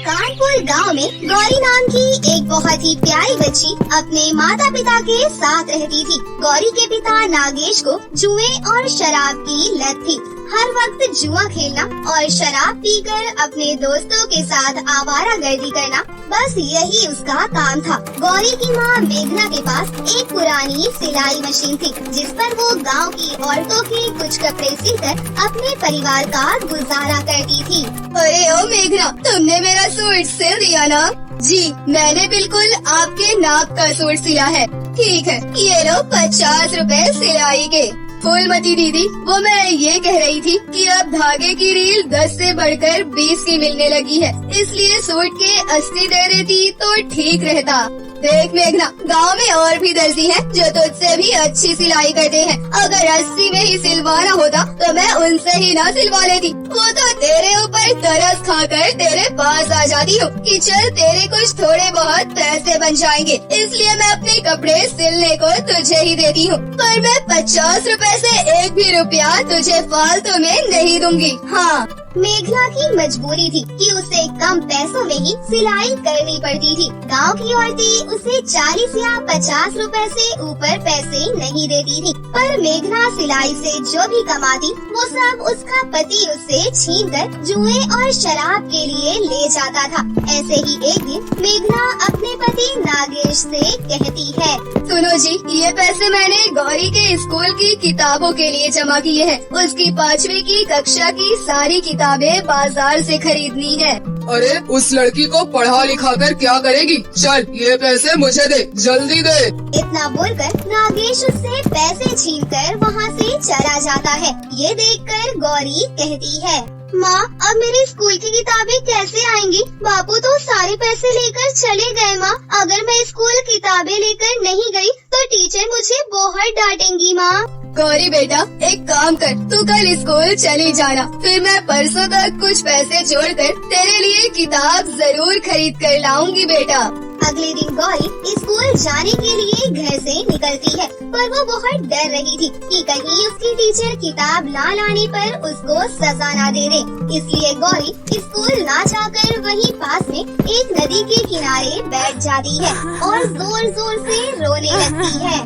कानपुर गांव में गौरी नाम की एक बहुत ही प्यारी बच्ची अपने माता पिता के साथ रहती थी। गौरी के पिता नागेश को जुए और शराब की लत थी। हर वक्त जुआ खेलना और शराब पीकर अपने दोस्तों के साथ आवारागर्दी करना, बस यही उसका काम था। गौरी की माँ मेघना के पास एक पुरानी सिलाई मशीन थी, जिस पर वो गांव की औरतों के कुछ कपड़े सिलकर अपने परिवार का गुजारा करती थी। अरे ओ मेघना, तुमने मेरा सूट सिल दिया ना? जी, मैंने बिल्कुल आपके नाप का सूट सिला है। ठीक है, ये लो 50 रुपए सिलाई के। फूलमती दीदी, वो मैं ये कह रही थी कि अब धागे की रील 10 से बढ़कर 20 की मिलने लगी है, इसलिए सूट के 80 दे देती तो ठीक रहता। देख मेघना, गांव में और भी दर्जी हैं जो तुझसे भी अच्छी सिलाई करते हैं। अगर 80 में ही सिलवाना होता तो मैं उनसे ही ना सिलवा लेती। वो तो तेरे ऊपर तरस खाकर तेरे पास आ जाती हूँ कि चल तेरे कुछ थोड़े बहुत पैसे बन जाएंगे, इसलिए मैं अपने कपड़े सिलने को तुझे ही देती हूँ। पर मैं 50 रुपए से एक भी रुपया तुझे फालतू में नहीं दूंगी। हाँ, मेघना की मजबूरी थी कि उसे कम पैसों में ही सिलाई करनी पड़ती थी। गांव की औरतें उसे 40 या 50 रुपए से ऊपर पैसे नहीं देती थी, पर मेघना सिलाई से जो भी कमाती वो सब उसका पति उससे छीनकर जुए और शराब के लिए ले जाता था। ऐसे ही एक दिन मेघना अपने पति नागेश से कहती है, सुनो जी, ये पैसे मैंने गौरी के स्कूल की किताबों के लिए जमा किए हैं। उसकी 5वीं की कक्षा की सारी किताबें बाजार से खरीदनी है। अरे उस लड़की को पढ़ा लिखा कर क्या करेगी? चल ये पैसे मुझे दे, जल्दी दे। इतना बोलकर नागेश उससे पैसे छीनकर वहाँ से चला जाता है। ये देखकर गौरी कहती है, माँ, अब मेरे स्कूल की किताबें कैसे आएंगी? बापू तो सारे पैसे लेकर चले गए। माँ, अगर मैं स्कूल किताबें लेकर नहीं गई तो टीचर मुझे बहुत डांटेंगी। माँ, गौरी बेटा, एक काम कर, तू कल स्कूल चली जाना, फिर मैं परसों तक कुछ पैसे जोड़कर तेरे लिए किताब जरूर खरीद कर लाऊंगी बेटा। अगले दिन गौरी स्कूल जाने के लिए घर से निकलती है, पर वो बहुत डर रही थी कि कहीं उसकी टीचर किताब ना लाने पर उसको सजा ना दे दे। इसलिए गौरी स्कूल ना जाकर वहीं पास में एक नदी के किनारे बैठ जाती है और जोर जोर से रोने लगती है।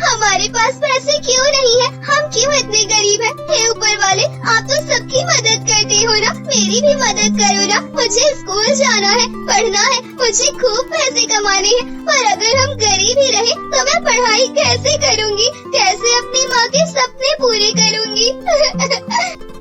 हमारे पास पैसे क्यों नहीं है? हम क्यों इतने गरीब हैं? हे ऊपर वाले, आप तो सबकी मदद करते हो ना, मेरी भी मदद करो ना। मुझे स्कूल जाना है, पढ़ना है, मुझे खूब पैसे कमाने हैं, पर अगर हम गरीब ही रहे तो मैं पढ़ाई कैसे करूँगी? कैसे अपनी माँ के सपने पूरे करूँगी?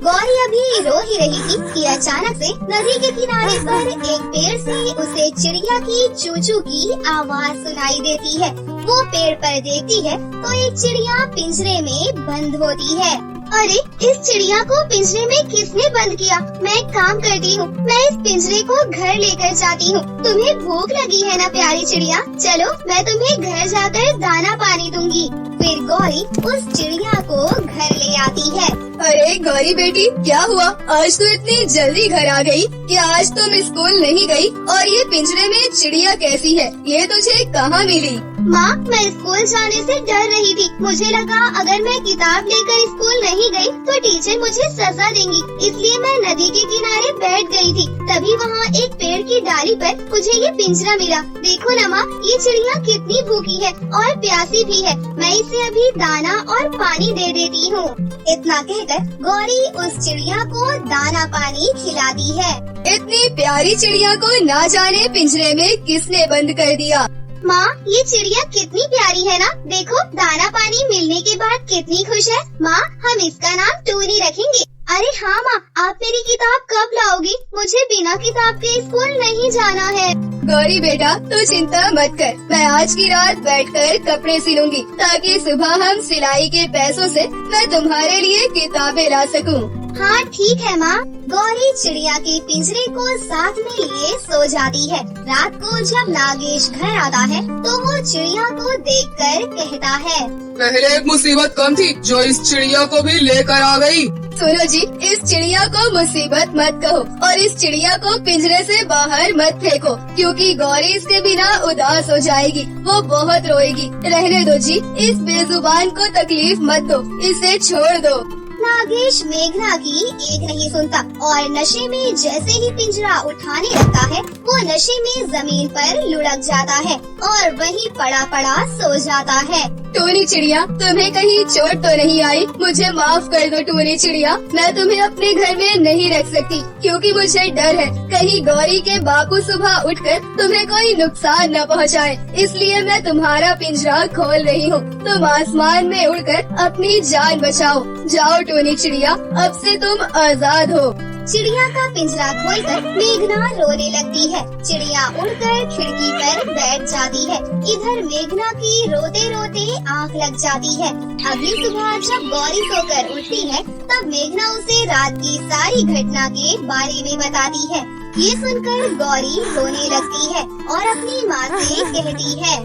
गौरी अभी रो ही रही थी कि अचानक से नदी के किनारे पर एक पेड़ से उसे चिड़िया की चूचू की आवाज सुनाई देती है। वो पेड़ पर देखती है तो एक चिड़िया पिंजरे में बंद होती है। अरे, इस चिड़िया को पिंजरे में किसने बंद किया? मैं एक काम करती हूँ, मैं इस पिंजरे को घर लेकर जाती हूँ। तुम्हें भूख लगी है ना प्यारी चिड़िया? चलो मैं तुम्हें घर जाकर दाना पानी दूंगी। फिर गौरी उस चिड़िया को घर ले आती है। अरे गौरी बेटी, क्या हुआ? आज तू इतनी जल्दी घर आ गई कि आज तुम स्कूल नहीं गई? और ये पिंजरे में चिड़िया कैसी है? ये तुझे कहाँ मिली? माँ, मैं स्कूल जाने से डर रही थी। मुझे लगा अगर मैं किताब लेकर स्कूल नहीं गई तो टीचर मुझे सजा देंगी, इसलिए मैं नदी के किनारे बैठ गई थी। तभी वहाँ एक पेड़ की डाली पर मुझे ये पिंजरा मिला। देखो ना माँ, ये चिड़िया कितनी भूखी है और प्यासी भी है। मैं इसे अभी दाना और पानी दे देती हूँ। इतना कहकर गौरी उस चिड़िया को दाना पानी खिलाती है। इतनी प्यारी चिड़िया को ना जाने पिंजरे में किसने बंद कर दिया? माँ, ये चिड़िया कितनी प्यारी है ना, देखो दाना पानी मिलने के बाद कितनी खुश है। माँ, हम इसका नाम टूनी रखेंगे। अरे हाँ माँ, आप मेरी किताब कब लाओगी? मुझे बिना किताब के स्कूल नहीं जाना है। गौरी बेटा, तू चिंता मत कर, मैं आज की रात बैठकर कपड़े सिलूंगी ताकि सुबह हम सिलाई के पैसों से मैं तुम्हारे लिए किताबें ला सकूं। हाँ ठीक है माँ। गौरी चिड़िया के पिंजरे को साथ में लिए सो जाती है। रात को जब नागेश घर आता है तो वो चिड़िया को देखकर कहता है, पहले एक मुसीबत कम थी जो इस चिड़िया को भी लेकर आ गई। सुनो जी, इस चिड़िया को मुसीबत मत कहो और इस चिड़िया को पिंजरे से बाहर मत फेंको, क्योंकि गौरी इसके बिना उदास हो जाएगी, वो बहुत रोएगी। रहने दो जी, इस बेजुबान को तकलीफ मत दो, इसे छोड़ दो। नागेश मेघना की एक नहीं सुनता और नशे में जैसे ही पिंजरा उठाने लगता है वो नशे में जमीन पर लुढ़क जाता है और वहीं पड़ा पड़ा सो जाता है। टूनी चिड़िया, तुम्हें कहीं चोट तो नहीं आई? मुझे माफ कर दो टूनी चिड़िया, मैं तुम्हें अपने घर में नहीं रख सकती क्योंकि मुझे डर है कहीं गौरी के बापू सुबह उठकर तुम्हें कोई नुकसान न पहुंचाए, इसलिए मैं तुम्हारा पिंजरा खोल रही हूँ। तुम आसमान में उड़कर अपनी जान बचाओ। जाओ टूनी चिड़िया, अब से तुम आजाद हो। चिड़िया का पिंजरा खोलकर मेघना रोने लगती है। चिड़िया उड़कर खिड़की पर बैठ जाती है। इधर मेघना की रोते रोते आँख लग जाती है। अगली सुबह जब गौरी सोकर उठती है तब मेघना उसे रात की सारी घटना के बारे में बताती है। ये सुनकर गौरी रोने लगती है और अपनी माँ से कहती है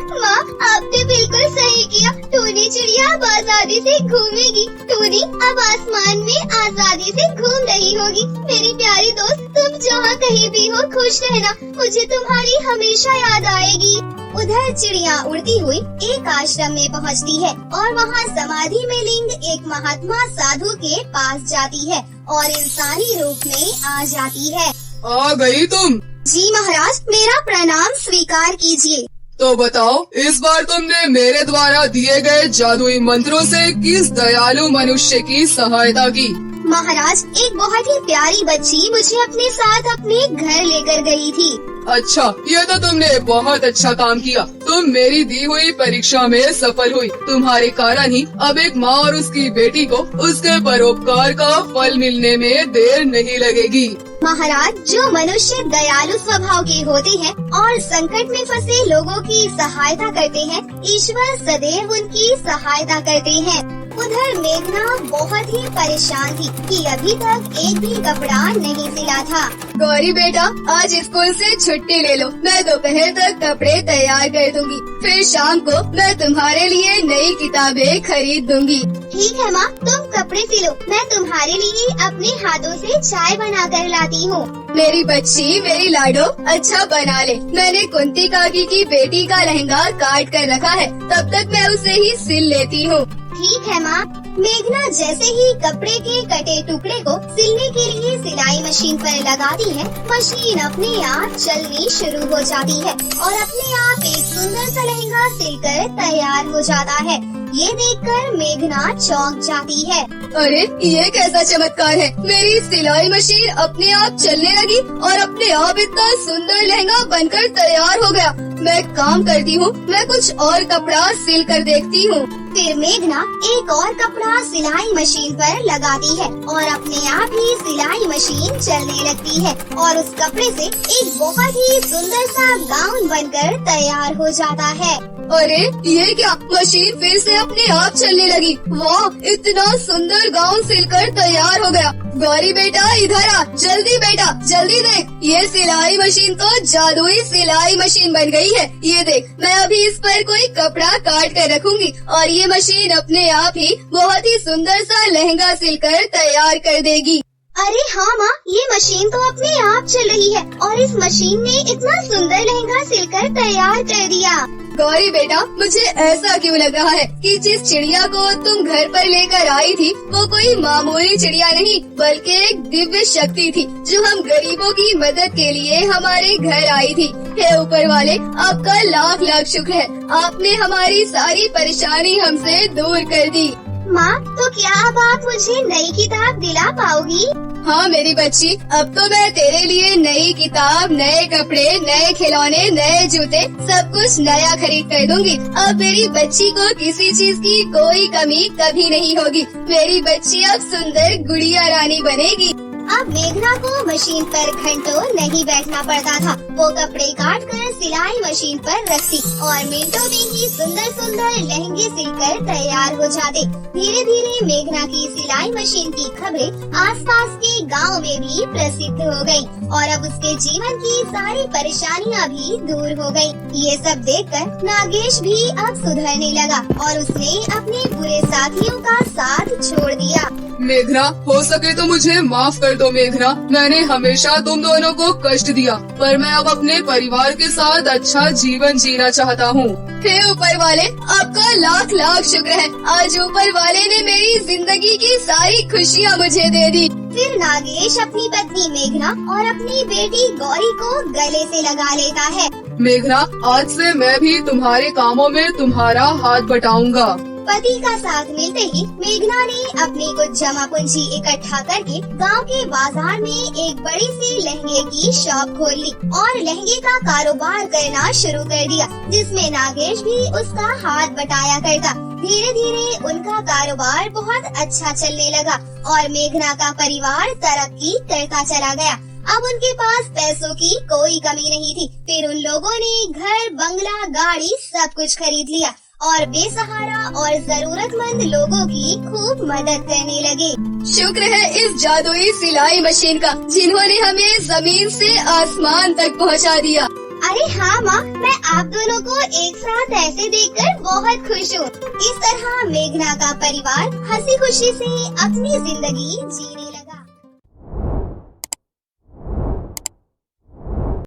माँ, आपने बिल्कुल सही किया। टूनी चिड़िया अब आजादी से घूमेगी। टूनी अब आसमान में आजादी से घूम रही होगी। मेरी प्यारी दोस्त, तुम जहाँ कहीं भी हो खुश रहना, मुझे तुम्हारी हमेशा याद आएगी। उधर चिड़िया उड़ती हुई एक आश्रम में पहुँचती है और वहाँ समाधि में लिंग एक महात्मा साधु के पास जाती है और इंसानी रूप में आ जाती है। आ गई तुम? जी महाराज, मेरा प्रणाम स्वीकार कीजिए। तो बताओ, इस बार तुमने मेरे द्वारा दिए गए जादुई मंत्रों से किस दयालु मनुष्य की सहायता की? महाराज, एक बहुत ही प्यारी बच्ची मुझे अपने साथ अपने घर लेकर गई थी। अच्छा, ये तो तुमने बहुत अच्छा काम किया। तुम मेरी दी हुई परीक्षा में सफल हुई। तुम्हारे कारण ही अब एक माँ और उसकी बेटी को उसके परोपकार का फल मिलने में देर नहीं लगेगी। महाराज, जो मनुष्य दयालु स्वभाव के होते हैं और संकट में फंसे लोगों की सहायता करते हैं, ईश्वर सदैव उनकी सहायता करते हैं। उधर मेघना बहुत ही परेशान थी कि अभी तक एक भी कपड़ा नहीं सिला था। गौरी बेटा, आज स्कूल से छुट्टी ले लो, मैं दोपहर तक कपड़े तैयार कर दूंगी। फिर शाम को मैं तुम्हारे लिए नई किताबें खरीद दूंगी। ठीक है माँ, तुम कपड़े सिलो, मैं तुम्हारे लिए अपने हाथों से चाय बना कर लाती हूँ। मेरी बच्ची, मेरी लाडो, अच्छा बना ले। मैंने कुंती काकी की बेटी का लहंगा काट कर रखा है, तब तक मैं उसे ही सिल लेती हूँ। ठीक है माँ। मेघना जैसे ही कपड़े के कटे टुकड़े को सिलने के लिए सिलाई मशीन पर लगाती है, मशीन अपने आप चलनी शुरू हो जाती है और अपने आप एक सुंदर सा लहंगा सिलकर तैयार हो जाता है। ये देखकर मेघना चौंक जाती है। अरे, ये कैसा चमत्कार है? मेरी सिलाई मशीन अपने आप चलने लगी और अपने आप इतना सुंदर लहंगा बनकर तैयार हो गया। मैं काम करती हूँ, मैं कुछ और कपड़ा सिल कर देखती हूँ। फिर मेघना एक और कपड़ा सिलाई मशीन पर लगाती है और अपने आप ही सिलाई मशीन चलने लगती है और उस कपड़े से एक बहुत ही सुंदर सा गाउन बनकर तैयार हो जाता है। अरे, ये क्या? मशीन फिर से अपने आप चलने लगी। वाह, इतना सुंदर गाउन सिलकर तैयार हो गया। गौरी बेटा, इधर आ, जल्दी बेटा, जल्दी देख, ये सिलाई मशीन तो जादुई सिलाई मशीन बन गई है। ये देख, मैं अभी इस पर कोई कपड़ा काट कर रखूंगी और ये मशीन अपने आप ही बहुत ही सुंदर सा लहंगा सिलकर तैयार कर देगी। अरे हाँ माँ, ये मशीन तो अपने आप चल रही है और इस मशीन ने इतना सुंदर लहंगा सिलकर तैयार कर दिया। गौरी बेटा, मुझे ऐसा क्यों लग रहा है कि जिस चिड़िया को तुम घर पर लेकर आई थी वो कोई मामूली चिड़िया नहीं बल्कि एक दिव्य शक्ति थी जो हम गरीबों की मदद के लिए हमारे घर आई थी। हे ऊपर वाले, आपका लाख लाख शुक्र है, आपने हमारी सारी परेशानी हमसे दूर कर दी। माँ, तो क्या अब आप मुझे नई किताब दिला पाओगी? हाँ मेरी बच्ची, अब तो मैं तेरे लिए नई किताब, नए कपड़े, नए खिलौने, नए जूते, सब कुछ नया खरीद कर दूंगी। अब मेरी बच्ची को किसी चीज की कोई कमी कभी नहीं होगी। मेरी बच्ची अब सुंदर गुड़िया रानी बनेगी। अब मेघना को मशीन पर घंटों नहीं बैठना पड़ता था। वो कपड़े काट कर सिलाई मशीन पर रखती और मिनटों में ही सुंदर सुंदर लहंगे सिलकर तैयार हो जाते। धीरे धीरे मेघना की सिलाई मशीन की खबरें आसपास के गांव में भी प्रसिद्ध हो गई और अब उसके जीवन की सारी परेशानियां भी दूर हो गई। ये सब देखकर नागेश भी अब सुधरने लगा और उसने अपने बुरे साथियों का साथ छोड़ दिया। मेघना, हो सके तो मुझे माफ कर दो मेघना। मैंने हमेशा तुम दोनों को कष्ट दिया, पर मैं अब अपने परिवार के साथ अच्छा जीवन जीना चाहता हूँ। हे ऊपर वाले, आपका लाख लाख शुक्र है। आज ऊपर वाले ने मेरी जिंदगी की सारी खुशियाँ मुझे दे दी। फिर नागेश अपनी पत्नी मेघना और अपनी बेटी गौरी को गले से लगा लेता है। मेघना, आज से मैं भी तुम्हारे कामों में तुम्हारा हाथ बटाऊंगा। पति का साथ मिलते ही मेघना ने अपनी कुछ जमा पूंजी इकट्ठा करके गांव के बाजार में एक बड़ी सी लहंगे की शॉप खोल ली और लहंगे का कारोबार करना शुरू कर दिया, जिसमें नागेश भी उसका हाथ बटाया करता। धीरे धीरे उनका कारोबार बहुत अच्छा चलने लगा और मेघना का परिवार तरक्की करता चला गया। अब उनके पास पैसों की कोई कमी नहीं थी। फिर उन लोगों ने घर, बंगला, गाड़ी सब कुछ खरीद लिया और बेसहारा और जरूरतमंद लोगों की खूब मदद करने लगे। शुक्र है इस जादुई सिलाई मशीन का, जिन्होंने हमें जमीन से आसमान तक पहुंचा दिया। अरे हाँ माँ, मैं आप दोनों को एक साथ ऐसे देखकर बहुत खुश हूँ। इस तरह मेघना का परिवार हंसी खुशी से अपनी जिंदगी जीने